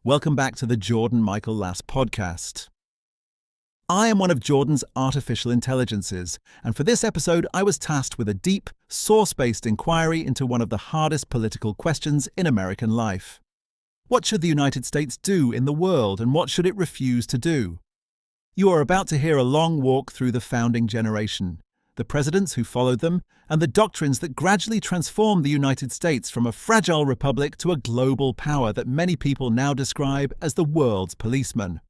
Welcome back to the Jordan Michael Lass podcast. I am one of Jordan's artificial intelligences, and for this episode I was tasked with a deep, source-based inquiry into one of the hardest political questions in American life. What should the United States do in the world, and what should it refuse to do? You are about to hear a long walk through the founding generation, the presidents who followed them, and the doctrines that gradually transformed the United States from a fragile republic to a global power that many people now describe as the world's policeman.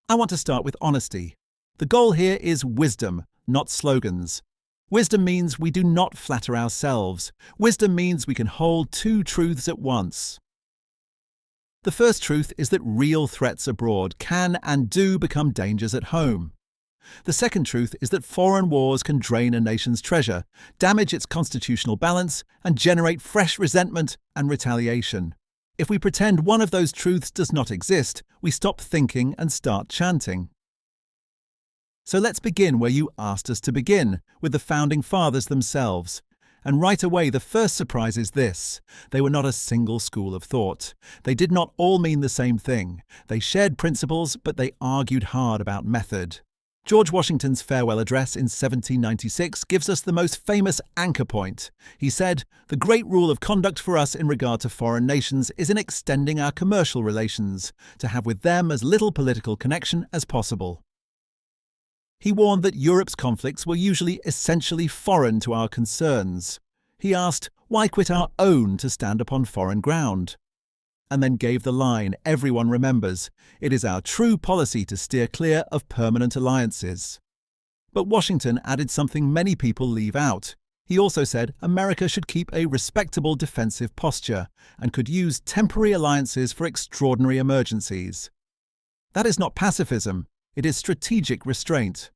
I want to start with honesty. The goal here is wisdom, not slogans. Wisdom means we do not flatter ourselves. Wisdom means we can hold two truths at once. The first truth is that real threats abroad can and do become dangers at home. The second truth is that foreign wars can drain a nation's treasure, damage its constitutional balance, and generate fresh resentment and retaliation. If we pretend one of those truths does not exist, we stop thinking and start chanting. So let's begin where you asked us to begin, with the Founding Fathers themselves. And right away, the first surprise is this: they were not a single school of thought. They did not all mean the same thing. They shared principles, but they argued hard about method. George Washington's farewell address in 1796 gives us the most famous anchor point. He said, "The great rule of conduct for us in regard to foreign nations is in extending our commercial relations, to have with them as little political connection as possible." He warned that Europe's conflicts were usually essentially foreign to our concerns. He asked, why quit our own to stand upon foreign ground? And then gave the line everyone remembers: it is our true policy to steer clear of permanent alliances. But Washington added something many people leave out. He also said America should keep a respectable defensive posture and could use temporary alliances for extraordinary emergencies. That is not pacifism, it is strategic restraint.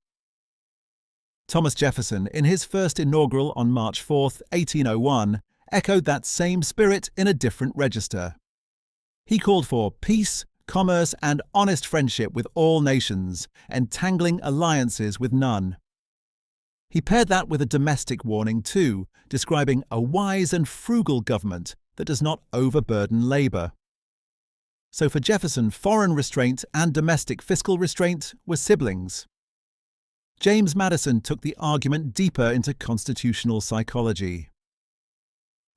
Thomas Jefferson, in his first inaugural on March 4, 1801, echoed that same spirit in a different register. He called for peace, commerce, and honest friendship with all nations, entangling alliances with none. He paired that with a domestic warning too, describing a wise and frugal government that does not overburden labour. So for Jefferson, foreign restraint and domestic fiscal restraint were siblings. James Madison took the argument deeper into constitutional psychology.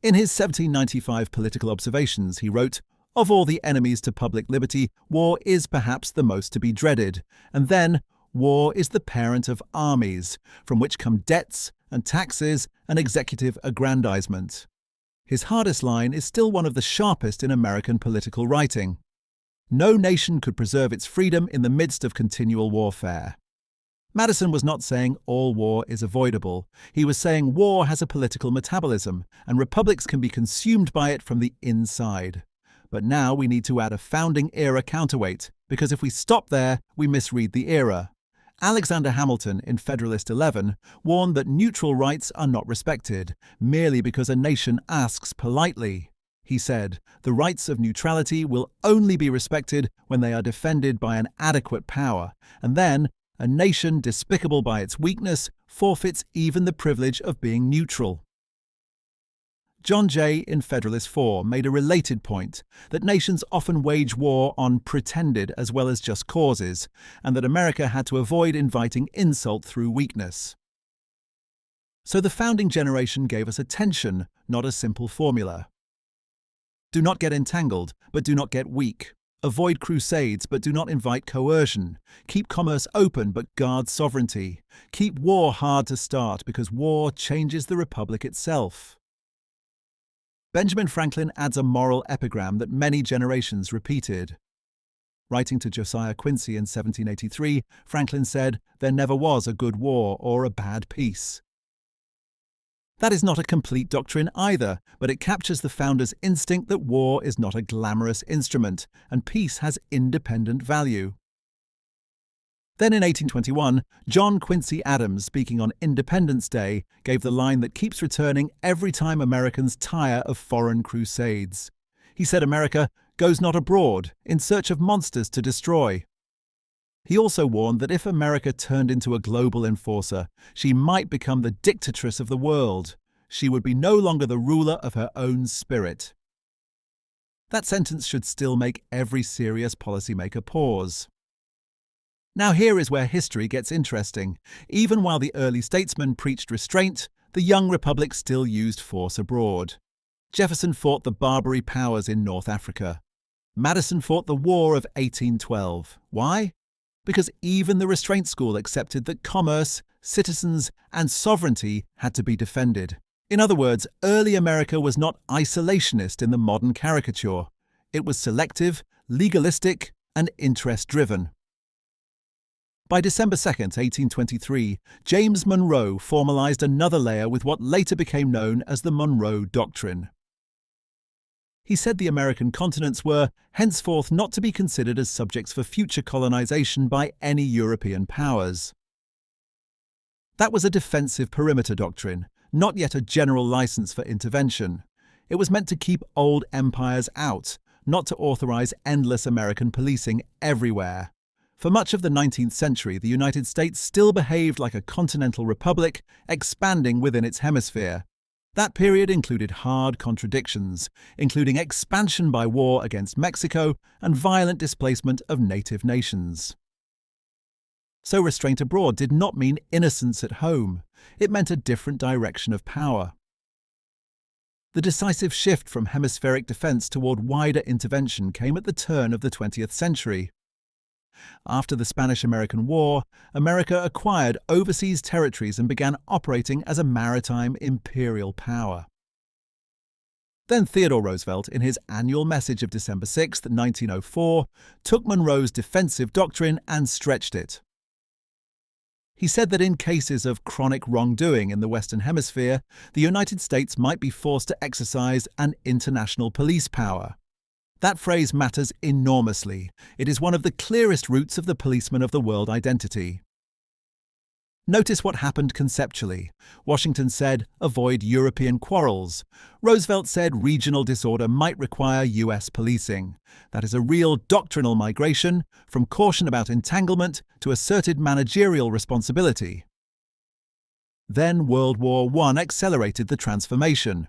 In his 1795 Political Observations, he wrote, "Of all the enemies to public liberty, war is perhaps the most to be dreaded, and then war is the parent of armies, from which come debts and taxes and executive aggrandizement." His hardest line is still one of the sharpest in American political writing. No nation could preserve its freedom in the midst of continual warfare. Madison was not saying all war is avoidable. He was saying war has a political metabolism, and republics can be consumed by it from the inside. But now we need to add a founding-era counterweight, because if we stop there, we misread the era. Alexander Hamilton, in Federalist 11, warned that neutral rights are not respected, merely because a nation asks politely. He said, "The rights of neutrality will only be respected when they are defended by an adequate power, and then a nation despicable by its weakness forfeits even the privilege of being neutral." John Jay in Federalist 4 made a related point, that nations often wage war on pretended as well as just causes, and that America had to avoid inviting insult through weakness. So the founding generation gave us a tension, not a simple formula. Do not get entangled, but do not get weak. Avoid crusades, but do not invite coercion. Keep commerce open, but guard sovereignty. Keep war hard to start, because war changes the republic itself. Benjamin Franklin adds a moral epigram that many generations repeated. Writing to Josiah Quincy in 1783, Franklin said, "There never was a good war or a bad peace." That is not a complete doctrine either, but it captures the founders' instinct that war is not a glamorous instrument, and peace has independent value. Then in 1821, John Quincy Adams, speaking on Independence Day, gave the line that keeps returning every time Americans tire of foreign crusades. He said America goes not abroad in search of monsters to destroy. He also warned that if America turned into a global enforcer, she might become the dictatress of the world. She would be no longer the ruler of her own spirit. That sentence should still make every serious policymaker pause. Now here is where history gets interesting. Even while the early statesmen preached restraint, the young republic still used force abroad. Jefferson fought the Barbary powers in North Africa. Madison fought the War of 1812. Why? Because even the restraint school accepted that commerce, citizens, and sovereignty had to be defended. In other words, early America was not isolationist in the modern caricature. It was selective, legalistic, and interest-driven. By December 2, 1823, James Monroe formalized another layer with what later became known as the Monroe Doctrine. He said the American continents were henceforth not to be considered as subjects for future colonization by any European powers. That was a defensive perimeter doctrine, not yet a general license for intervention. It was meant to keep old empires out, not to authorize endless American policing everywhere. For much of the 19th century, the United States still behaved like a continental republic, expanding within its hemisphere. That period included hard contradictions, including expansion by war against Mexico and violent displacement of native nations. So restraint abroad did not mean innocence at home. It meant a different direction of power. The decisive shift from hemispheric defense toward wider intervention came at the turn of the 20th century. After the Spanish-American War, America acquired overseas territories and began operating as a maritime imperial power. Then Theodore Roosevelt, in his annual message of December 6, 1904, took Monroe's defensive doctrine and stretched it. He said that in cases of chronic wrongdoing in the Western Hemisphere, the United States might be forced to exercise an international police power. That phrase matters enormously. It is one of the clearest roots of the policeman of the world identity. Notice what happened conceptually. Washington said, avoid European quarrels. Roosevelt said regional disorder might require US policing. That is a real doctrinal migration, from caution about entanglement to asserted managerial responsibility. Then World War I accelerated the transformation.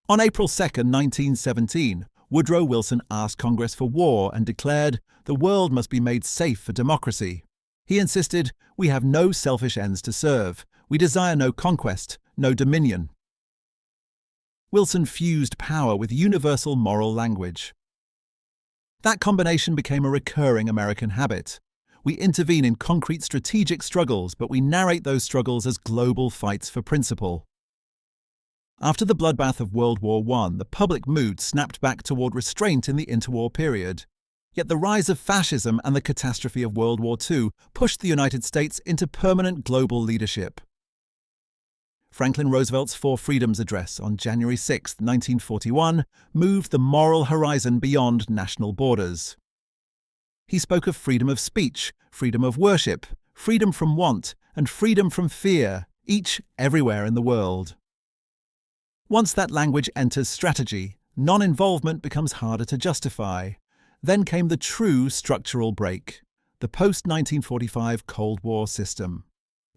On April 2, 1917, Woodrow Wilson asked Congress for war and declared, the world must be made safe for democracy. He insisted, we have no selfish ends to serve. We desire no conquest, no dominion. Wilson fused power with universal moral language. That combination became a recurring American habit. We intervene in concrete strategic struggles, but we narrate those struggles as global fights for principle. After the bloodbath of World War I, the public mood snapped back toward restraint in the interwar period. Yet the rise of fascism and the catastrophe of World War II pushed the United States into permanent global leadership. Franklin Roosevelt's Four Freedoms Address on January 6, 1941, moved the moral horizon beyond national borders. He spoke of freedom of speech, freedom of worship, freedom from want, and freedom from fear, each everywhere in the world. Once that language enters strategy, non-involvement becomes harder to justify. Then came the true structural break, the post-1945 Cold War system.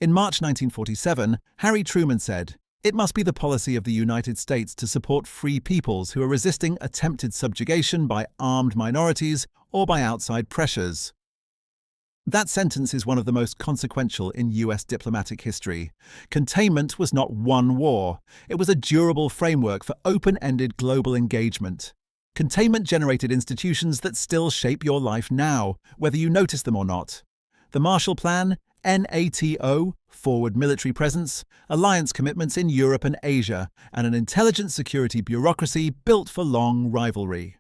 In March 1947, Harry Truman said, "It must be the policy of the United States to support free peoples who are resisting attempted subjugation by armed minorities or by outside pressures." That sentence is one of the most consequential in US diplomatic history. Containment was not one war. It was a durable framework for open-ended global engagement. Containment generated institutions that still shape your life now, whether you notice them or not. The Marshall Plan, NATO, forward military presence, alliance commitments in Europe and Asia, and an intelligence security bureaucracy built for long rivalry.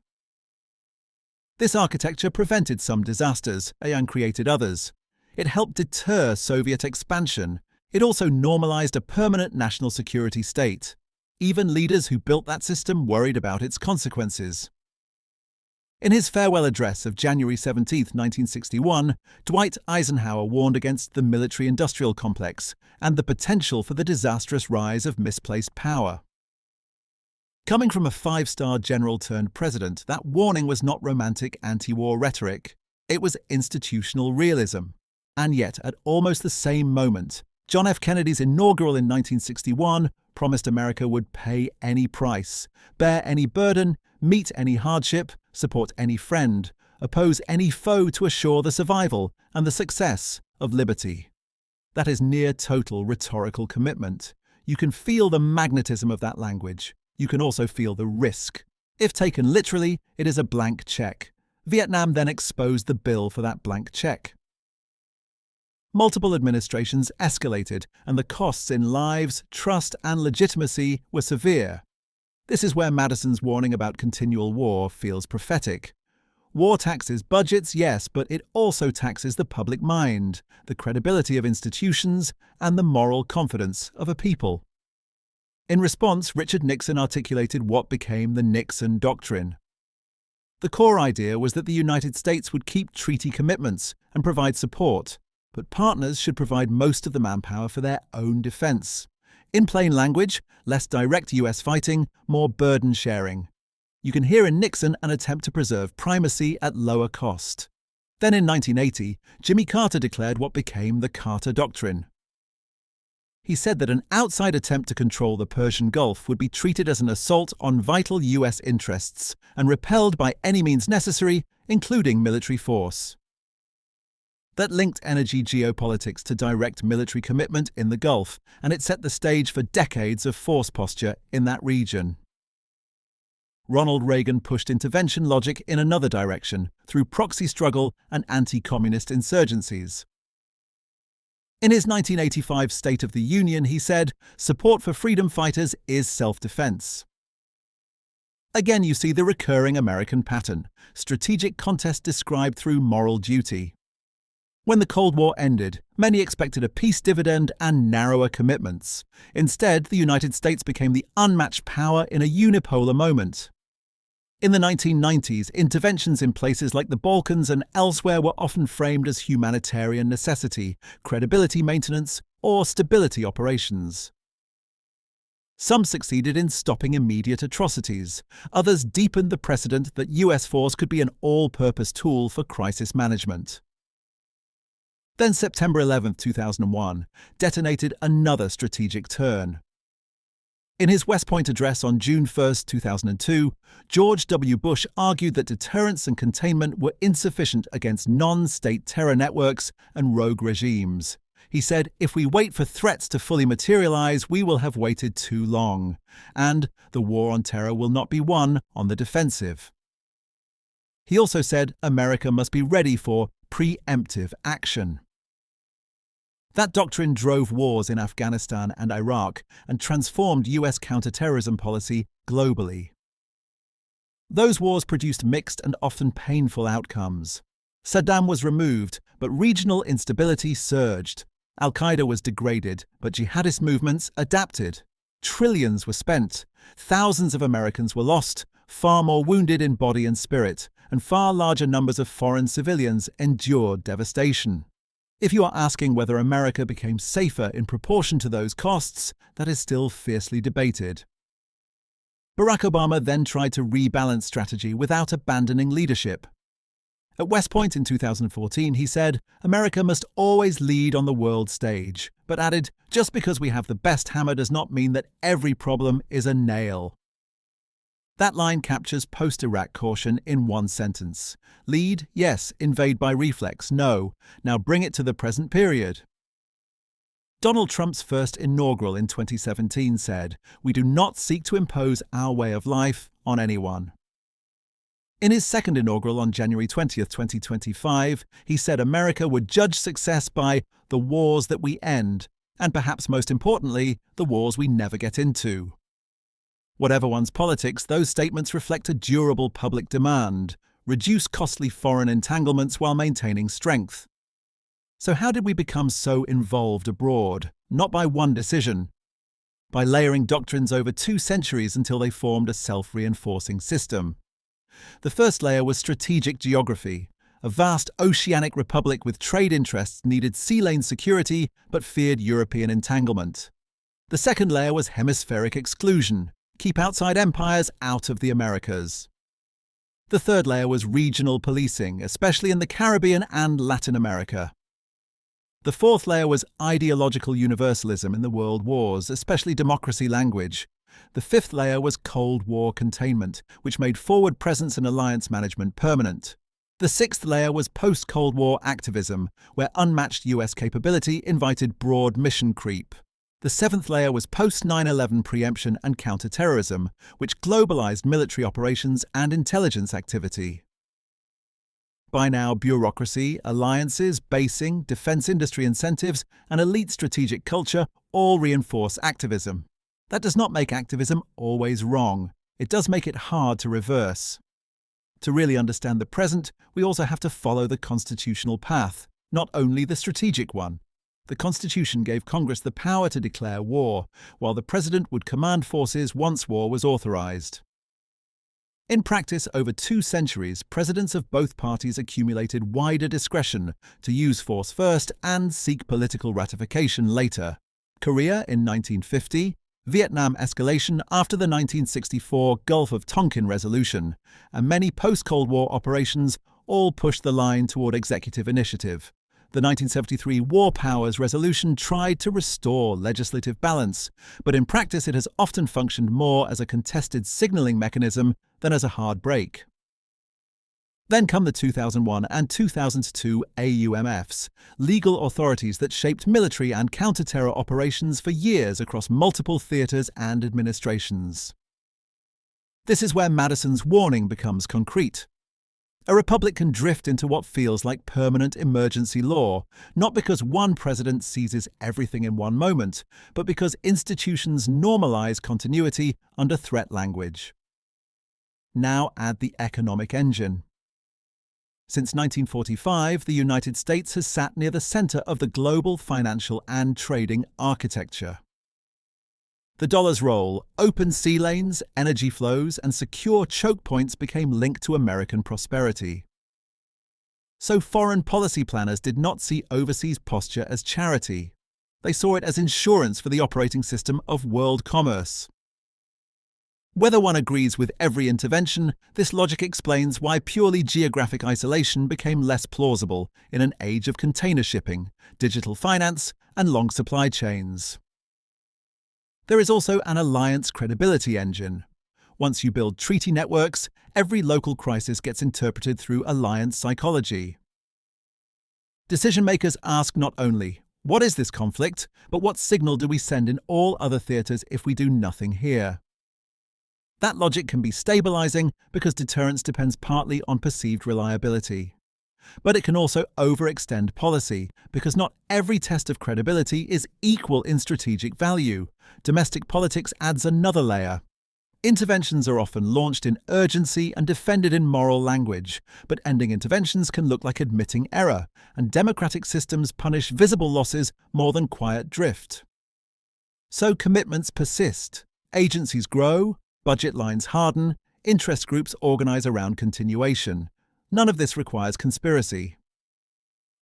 This architecture prevented some disasters and created others. It helped deter Soviet expansion. It also normalized a permanent national security state. Even leaders who built that system worried about its consequences. In his farewell address of January 17, 1961, Dwight Eisenhower warned against the military-industrial complex and the potential for the disastrous rise of misplaced power. Coming from a five-star general-turned-president, that warning was not romantic anti-war rhetoric. It was institutional realism. And yet, at almost the same moment, John F. Kennedy's inaugural in 1961 promised America would pay any price, bear any burden, meet any hardship, support any friend, oppose any foe to assure the survival and the success of liberty. That is near total rhetorical commitment. You can feel the magnetism of that language. You can also feel the risk. If taken literally, it is a blank check. Vietnam then exposed the bill for that blank check. Multiple administrations escalated, and the costs in lives, trust, and legitimacy were severe. This is where Madison's warning about continual war feels prophetic. War taxes budgets, yes, but it also taxes the public mind, the credibility of institutions, and the moral confidence of a people. In response, Richard Nixon articulated what became the Nixon Doctrine. The core idea was that the United States would keep treaty commitments and provide support, but partners should provide most of the manpower for their own defense. In plain language, less direct US fighting, more burden sharing. You can hear in Nixon an attempt to preserve primacy at lower cost. Then in 1980, Jimmy Carter declared what became the Carter Doctrine. He said that an outside attempt to control the Persian Gulf would be treated as an assault on vital US interests and repelled by any means necessary, including military force. That linked energy geopolitics to direct military commitment in the Gulf, and it set the stage for decades of force posture in that region. Ronald Reagan pushed intervention logic in another direction through proxy struggle and anti-communist insurgencies. In his 1985 State of the Union, he said, "Support for freedom fighters is self-defense." Again, you see the recurring American pattern, strategic contest described through moral duty. When the Cold War ended, many expected a peace dividend and narrower commitments. Instead, the United States became the unmatched power in a unipolar moment. In the 1990s, interventions in places like the Balkans and elsewhere were often framed as humanitarian necessity, credibility maintenance, or stability operations. Some succeeded in stopping immediate atrocities. Others deepened the precedent that US force could be an all-purpose tool for crisis management. Then September 11, 2001, detonated another strategic turn. In his West Point address on June 1, 2002, George W. Bush argued that deterrence and containment were insufficient against non-state terror networks and rogue regimes. He said, "If we wait for threats to fully materialize, we will have waited too long, and the war on terror will not be won on the defensive." He also said America must be ready for preemptive action. That doctrine drove wars in Afghanistan and Iraq and transformed US counterterrorism policy globally. Those wars produced mixed and often painful outcomes. Saddam was removed, but regional instability surged. Al-Qaeda was degraded, but jihadist movements adapted. Trillions were spent. Thousands of Americans were lost, far more wounded in body and spirit, and far larger numbers of foreign civilians endured devastation. If you are asking whether America became safer in proportion to those costs, that is still fiercely debated. Barack Obama then tried to rebalance strategy without abandoning leadership. At West Point in 2014, he said, "America must always lead on the world stage," but added, "Just because we have the best hammer does not mean that every problem is a nail." That line captures post-Iraq caution in one sentence. Lead, yes. Invade by reflex, no. Now bring it to the present period. Donald Trump's first inaugural in 2017 said, "We do not seek to impose our way of life on anyone." In his second inaugural on January 20, 2025, he said America would judge success by the wars that we end, and perhaps most importantly, the wars we never get into. Whatever one's politics, those statements reflect a durable public demand, reduce costly foreign entanglements while maintaining strength. So how did we become so involved abroad? Not by one decision. By layering doctrines over 2 centuries until they formed a self-reinforcing system. The first layer was strategic geography. A vast oceanic republic with trade interests needed sea lane security but feared European entanglement. The second layer was hemispheric exclusion. Keep outside empires out of the Americas. The third layer was regional policing, especially in the Caribbean and Latin America. The fourth layer was ideological universalism in the world wars, especially democracy language. The fifth layer was Cold War containment, which made forward presence and alliance management permanent. The sixth layer was post-Cold War activism, where unmatched US capability invited broad mission creep. The seventh layer was post-9/11 preemption and counterterrorism, which globalized military operations and intelligence activity. By now, bureaucracy, alliances, basing, defense industry incentives, and elite strategic culture all reinforce activism. That does not make activism always wrong. It does make it hard to reverse. To really understand the present, we also have to follow the constitutional path, not only the strategic one. The Constitution gave Congress the power to declare war, while the President would command forces once war was authorized. In practice, over 2 centuries, presidents of both parties accumulated wider discretion to use force first and seek political ratification later. Korea in 1950, Vietnam escalation after the 1964 Gulf of Tonkin resolution, and many post-Cold War operations all pushed the line toward executive initiative. The 1973 War Powers Resolution tried to restore legislative balance, but in practice it has often functioned more as a contested signaling mechanism than as a hard brake. Then come the 2001 and 2002 AUMFs, legal authorities that shaped military and counter-terror operations for years across multiple theaters and administrations. This is where Madison's warning becomes concrete. A republic can drift into what feels like permanent emergency law, not because one president seizes everything in one moment, but because institutions normalize continuity under threat language. Now add the economic engine. Since 1945, the United States has sat near the center of the global financial and trading architecture. The dollar's role, open sea lanes, energy flows, and secure choke points became linked to American prosperity. So foreign policy planners did not see overseas posture as charity. They saw it as insurance for the operating system of world commerce. Whether one agrees with every intervention, this logic explains why purely geographic isolation became less plausible in an age of container shipping, digital finance, and long supply chains. There is also an alliance credibility engine. Once you build treaty networks, every local crisis gets interpreted through alliance psychology. Decision-makers ask not only, what is this conflict, but what signal do we send in all other theaters if we do nothing here? That logic can be stabilizing because deterrence depends partly on perceived reliability. But it can also overextend policy because not every test of credibility is equal in strategic value. Domestic politics adds another layer. Interventions are often launched in urgency and defended in moral language, but ending interventions can look like admitting error, and democratic systems punish visible losses more than quiet drift. So commitments persist, agencies grow, budget lines harden, interest groups organize around continuation. None of this requires conspiracy.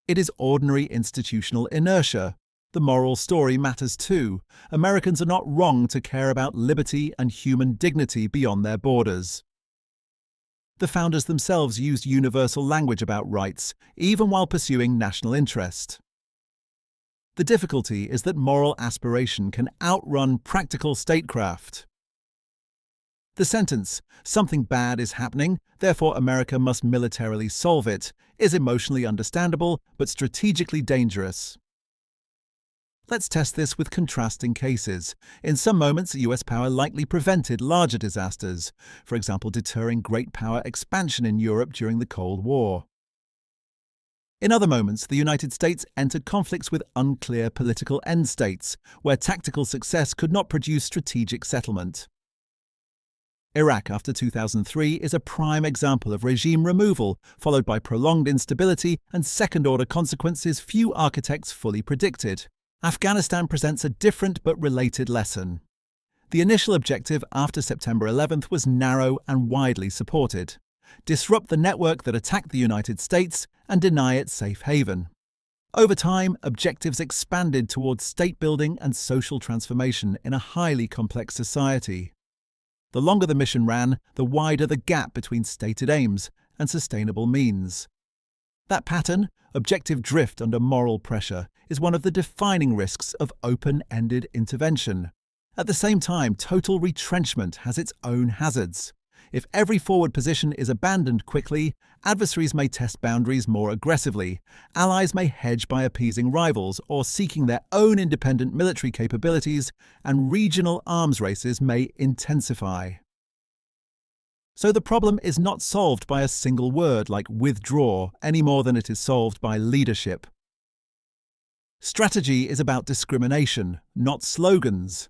It is ordinary institutional inertia. The moral story matters too. Americans are not wrong to care about liberty and human dignity beyond their borders. The founders themselves used universal language about rights, even while pursuing national interest. The difficulty is that moral aspiration can outrun practical statecraft. The sentence, "something bad is happening, therefore America must militarily solve it," is emotionally understandable but strategically dangerous. Let's test this with contrasting cases. In some moments, US power likely prevented larger disasters, for example deterring great power expansion in Europe during the Cold War. In other moments, the United States entered conflicts with unclear political end states, where tactical success could not produce strategic settlement. Iraq after 2003 is a prime example of regime removal, followed by prolonged instability and second-order consequences few architects fully predicted. Afghanistan presents a different but related lesson. The initial objective after September 11th was narrow and widely supported: disrupt the network that attacked the United States and deny it safe haven. Over time, objectives expanded towards state-building and social transformation in a highly complex society. The longer the mission ran, the wider the gap between stated aims and sustainable means. That pattern, objective drift under moral pressure, is one of the defining risks of open-ended intervention. At the same time, total retrenchment has its own hazards. If every forward position is abandoned quickly, adversaries may test boundaries more aggressively, allies may hedge by appeasing rivals or seeking their own independent military capabilities, and regional arms races may intensify. So the problem is not solved by a single word like withdraw any more than it is solved by leadership. Strategy is about discrimination, not slogans.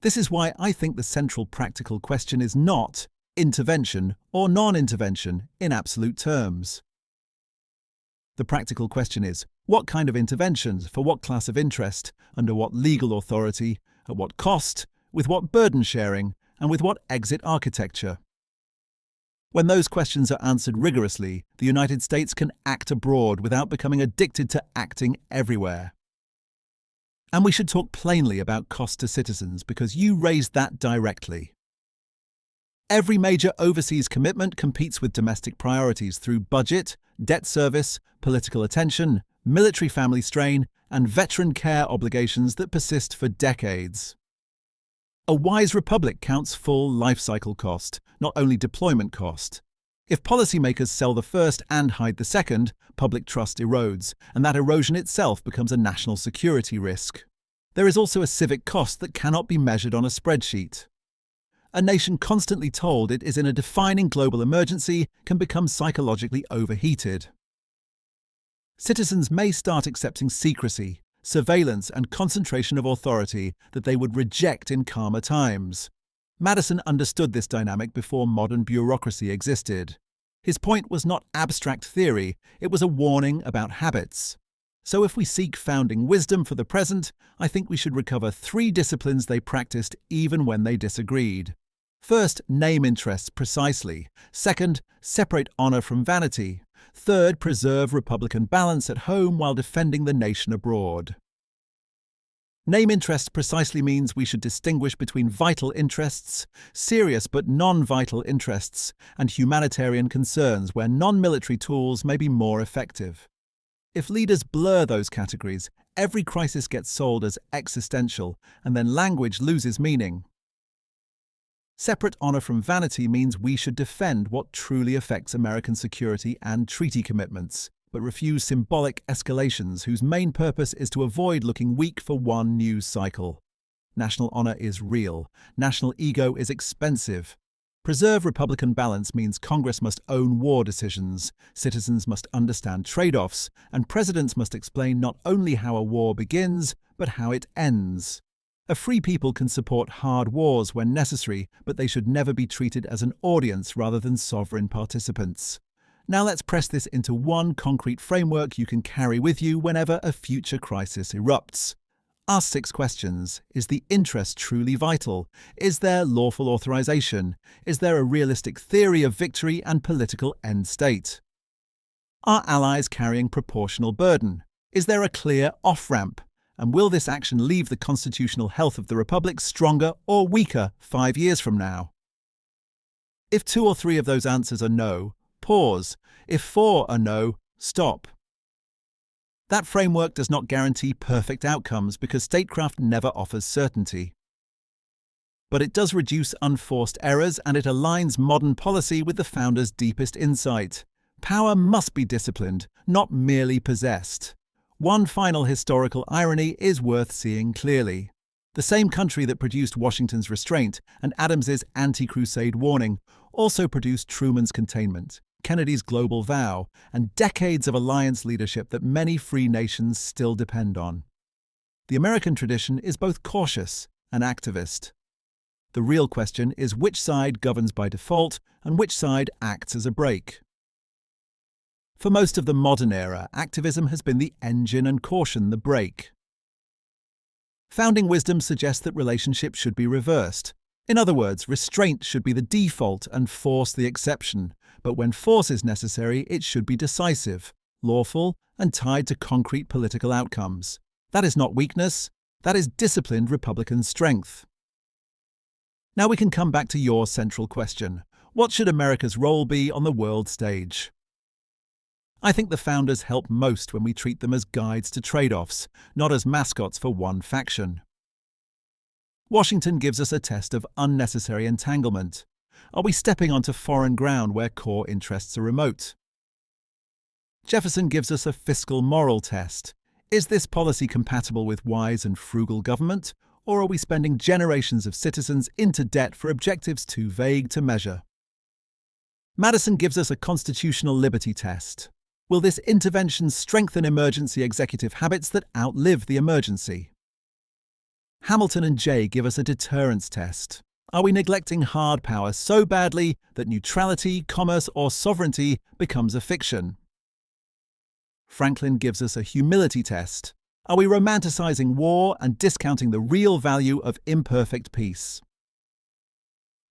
This is why I think the central practical question is not intervention or non-intervention in absolute terms. The practical question is, what kind of interventions, for what class of interest, under what legal authority, at what cost, with what burden sharing, and with what exit architecture? When those questions are answered rigorously, the United States can act abroad without becoming addicted to acting everywhere. And we should talk plainly about cost to citizens because you raised that directly. Every major overseas commitment competes with domestic priorities through budget, debt service, political attention, military family strain, and veteran care obligations that persist for decades. A wise republic counts full life cycle cost, not only deployment cost. If policymakers sell the first and hide the second, public trust erodes, and that erosion itself becomes a national security risk. There is also a civic cost that cannot be measured on a spreadsheet. A nation constantly told it is in a defining global emergency can become psychologically overheated. Citizens may start accepting secrecy, surveillance, and concentration of authority that they would reject in calmer times. Madison understood this dynamic before modern bureaucracy existed. His point was not abstract theory, it was a warning about habits. So if we seek founding wisdom for the present, I think we should recover 3 disciplines they practiced even when they disagreed. First, name interests precisely. Second, separate honor from vanity. Third, preserve Republican balance at home while defending the nation abroad. Name interests precisely means we should distinguish between vital interests, serious but non-vital interests, and humanitarian concerns where non-military tools may be more effective. If leaders blur those categories, every crisis gets sold as existential, and then language loses meaning. Separate honor from vanity means we should defend what truly affects American security and treaty commitments, but refuse symbolic escalations whose main purpose is to avoid looking weak for one news cycle. National honor is real. National ego is expensive. Preserve Republican balance means Congress must own war decisions, citizens must understand trade-offs, and presidents must explain not only how a war begins, but how it ends. A free people can support hard wars when necessary, but they should never be treated as an audience rather than sovereign participants. Now let's press this into one concrete framework you can carry with you whenever a future crisis erupts. Ask 6 questions. Is the interest truly vital? Is there lawful authorization? Is there a realistic theory of victory and political end state? Are allies carrying proportional burden? Is there a clear off-ramp? And will this action leave the constitutional health of the Republic stronger or weaker 5 years from now? If 2 or 3 of those answers are no, pause. If 4 are no, stop. That framework does not guarantee perfect outcomes because statecraft never offers certainty. But it does reduce unforced errors and it aligns modern policy with the founders' deepest insight. Power must be disciplined, not merely possessed. One final historical irony is worth seeing clearly. The same country that produced Washington's restraint and Adams's anti-crusade warning also produced Truman's containment, Kennedy's global vow, and decades of alliance leadership that many free nations still depend on. The American tradition is both cautious and activist. The real question is which side governs by default and which side acts as a brake. For most of the modern era, activism has been the engine and caution the brake. Founding wisdom suggests that relationships should be reversed. In other words, restraint should be the default and force the exception, but when force is necessary, it should be decisive, lawful, and tied to concrete political outcomes. That is not weakness, that is disciplined Republican strength. Now we can come back to your central question. What should America's role be on the world stage? I think the founders help most when we treat them as guides to trade-offs, not as mascots for one faction. Washington gives us a test of unnecessary entanglement. Are we stepping onto foreign ground where core interests are remote? Jefferson gives us a fiscal moral test. Is this policy compatible with wise and frugal government, or are we spending generations of citizens into debt for objectives too vague to measure? Madison gives us a constitutional liberty test. Will this intervention strengthen emergency executive habits that outlive the emergency? Hamilton and Jay give us a deterrence test. Are we neglecting hard power so badly that neutrality, commerce, or sovereignty becomes a fiction? Franklin gives us a humility test. Are we romanticizing war and discounting the real value of imperfect peace?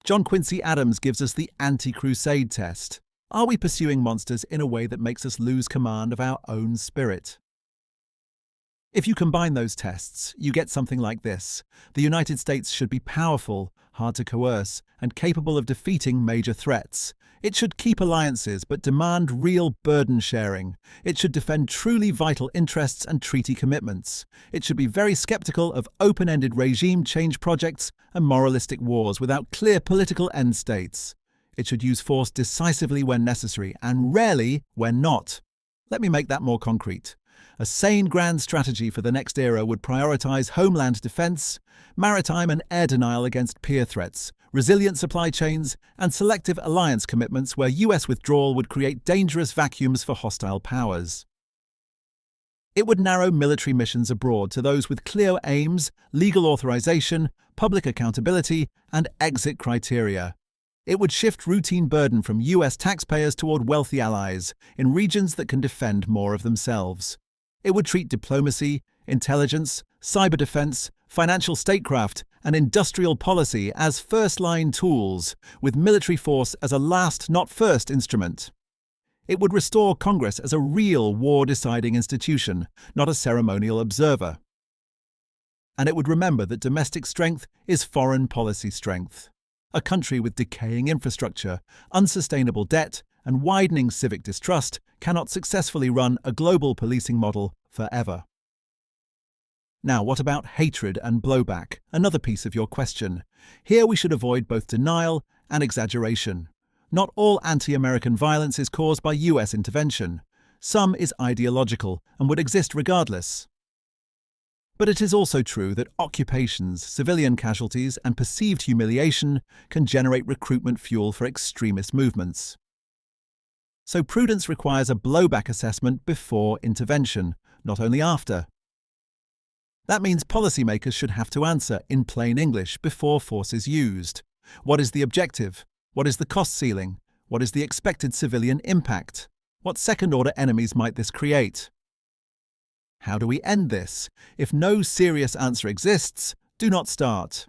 John Quincy Adams gives us the anti-crusade test. Are we pursuing monsters in a way that makes us lose command of our own spirit? If you combine those tests, you get something like this. The United States should be powerful, hard to coerce, and capable of defeating major threats. It should keep alliances but demand real burden sharing. It should defend truly vital interests and treaty commitments. It should be very skeptical of open-ended regime change projects and moralistic wars without clear political end states. It should use force decisively when necessary and rarely when not. Let me make that more concrete. A sane grand strategy for the next era would prioritize homeland defense, maritime and air denial against peer threats, resilient supply chains, and selective alliance commitments where US withdrawal would create dangerous vacuums for hostile powers. It would narrow military missions abroad to those with clear aims, legal authorization, public accountability, and exit criteria. It would shift routine burden from US taxpayers toward wealthy allies in regions that can defend more of themselves. It would treat diplomacy, intelligence, cyber defense, financial statecraft, and industrial policy as first-line tools, with military force as a last, not first instrument. It would restore Congress as a real war-deciding institution, not a ceremonial observer. And it would remember that domestic strength is foreign policy strength. A country with decaying infrastructure, unsustainable debt, and widening civic distrust cannot successfully run a global policing model forever. Now, what about hatred and blowback? Another piece of your question. Here we should avoid both denial and exaggeration. Not all anti-American violence is caused by US intervention. Some is ideological and would exist regardless. But it is also true that occupations, civilian casualties, and perceived humiliation can generate recruitment fuel for extremist movements. So prudence requires a blowback assessment before intervention, not only after. That means policymakers should have to answer in plain English before force is used. What is the objective? What is the cost ceiling? What is the expected civilian impact? What second-order enemies might this create? How do we end this? If no serious answer exists, do not start.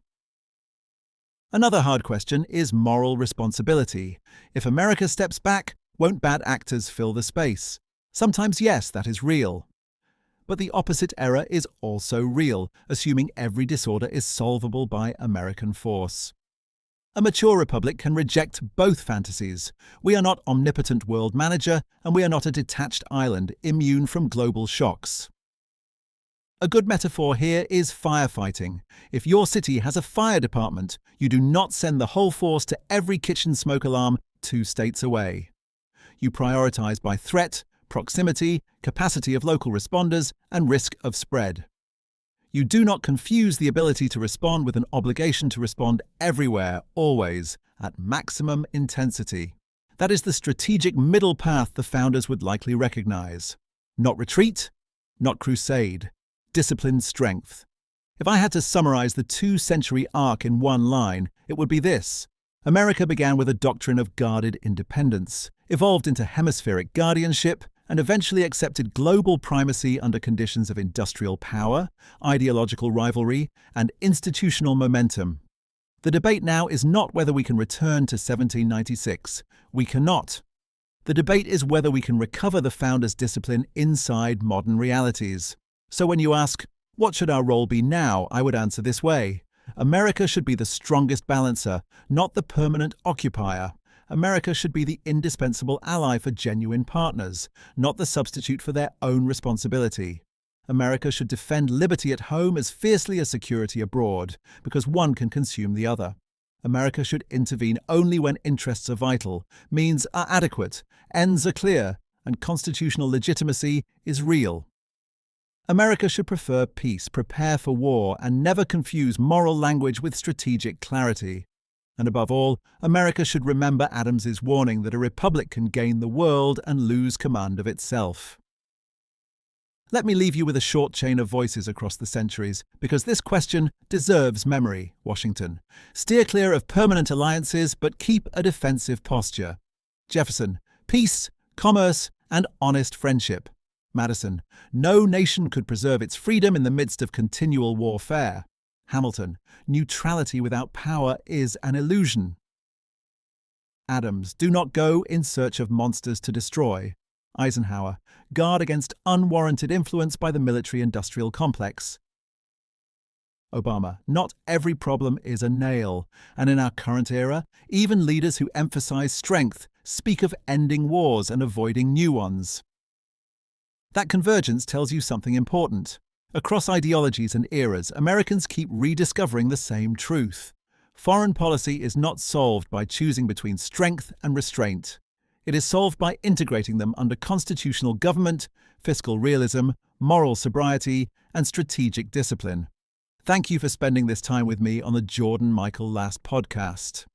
Another hard question is moral responsibility. If America steps back, won't bad actors fill the space? Sometimes yes, that is real. But the opposite error is also real, assuming every disorder is solvable by American force. A mature republic can reject both fantasies. We are not omnipotent world manager, and we are not a detached island immune from global shocks. A good metaphor here is firefighting. If your city has a fire department, you do not send the whole force to every kitchen smoke alarm 2 states away. You prioritize by threat, proximity, capacity of local responders, and risk of spread. You do not confuse the ability to respond with an obligation to respond everywhere, always, at maximum intensity. That is the strategic middle path the founders would likely recognize. Not retreat, not crusade. Disciplined strength. If I had to summarize the 2-century arc in one line, it would be this. America began with a doctrine of guarded independence, evolved into hemispheric guardianship, and eventually accepted global primacy under conditions of industrial power, ideological rivalry, and institutional momentum. The debate now is not whether we can return to 1796. We cannot. The debate is whether we can recover the founders' discipline inside modern realities. So when you ask, what should our role be now, I would answer this way. America should be the strongest balancer, not the permanent occupier. America should be the indispensable ally for genuine partners, not the substitute for their own responsibility. America should defend liberty at home as fiercely as security abroad, because one can consume the other. America should intervene only when interests are vital, means are adequate, ends are clear, and constitutional legitimacy is real. America should prefer peace, prepare for war, and never confuse moral language with strategic clarity. And above all, America should remember Adams's warning that a republic can gain the world and lose command of itself. Let me leave you with a short chain of voices across the centuries, because this question deserves memory. Washington: steer clear of permanent alliances, but keep a defensive posture. Jefferson: peace, commerce, and honest friendship. Madison: no nation could preserve its freedom in the midst of continual warfare. Hamilton: neutrality without power is an illusion. Adams: do not go in search of monsters to destroy. Eisenhower: guard against unwarranted influence by the military-industrial complex. Obama: not every problem is a nail, and in our current era, even leaders who emphasize strength speak of ending wars and avoiding new ones. That convergence tells you something important. Across ideologies and eras, Americans keep rediscovering the same truth. Foreign policy is not solved by choosing between strength and restraint. It is solved by integrating them under constitutional government, fiscal realism, moral sobriety, and strategic discipline. Thank you for spending this time with me on the Jordan Michael Lass podcast.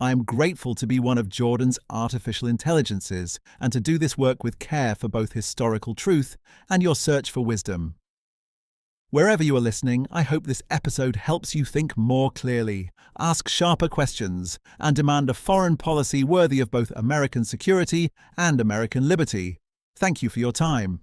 I am grateful to be one of Jordan's artificial intelligences and to do this work with care for both historical truth and your search for wisdom. Wherever you are listening, I hope this episode helps you think more clearly, ask sharper questions, and demand a foreign policy worthy of both American security and American liberty. Thank you for your time.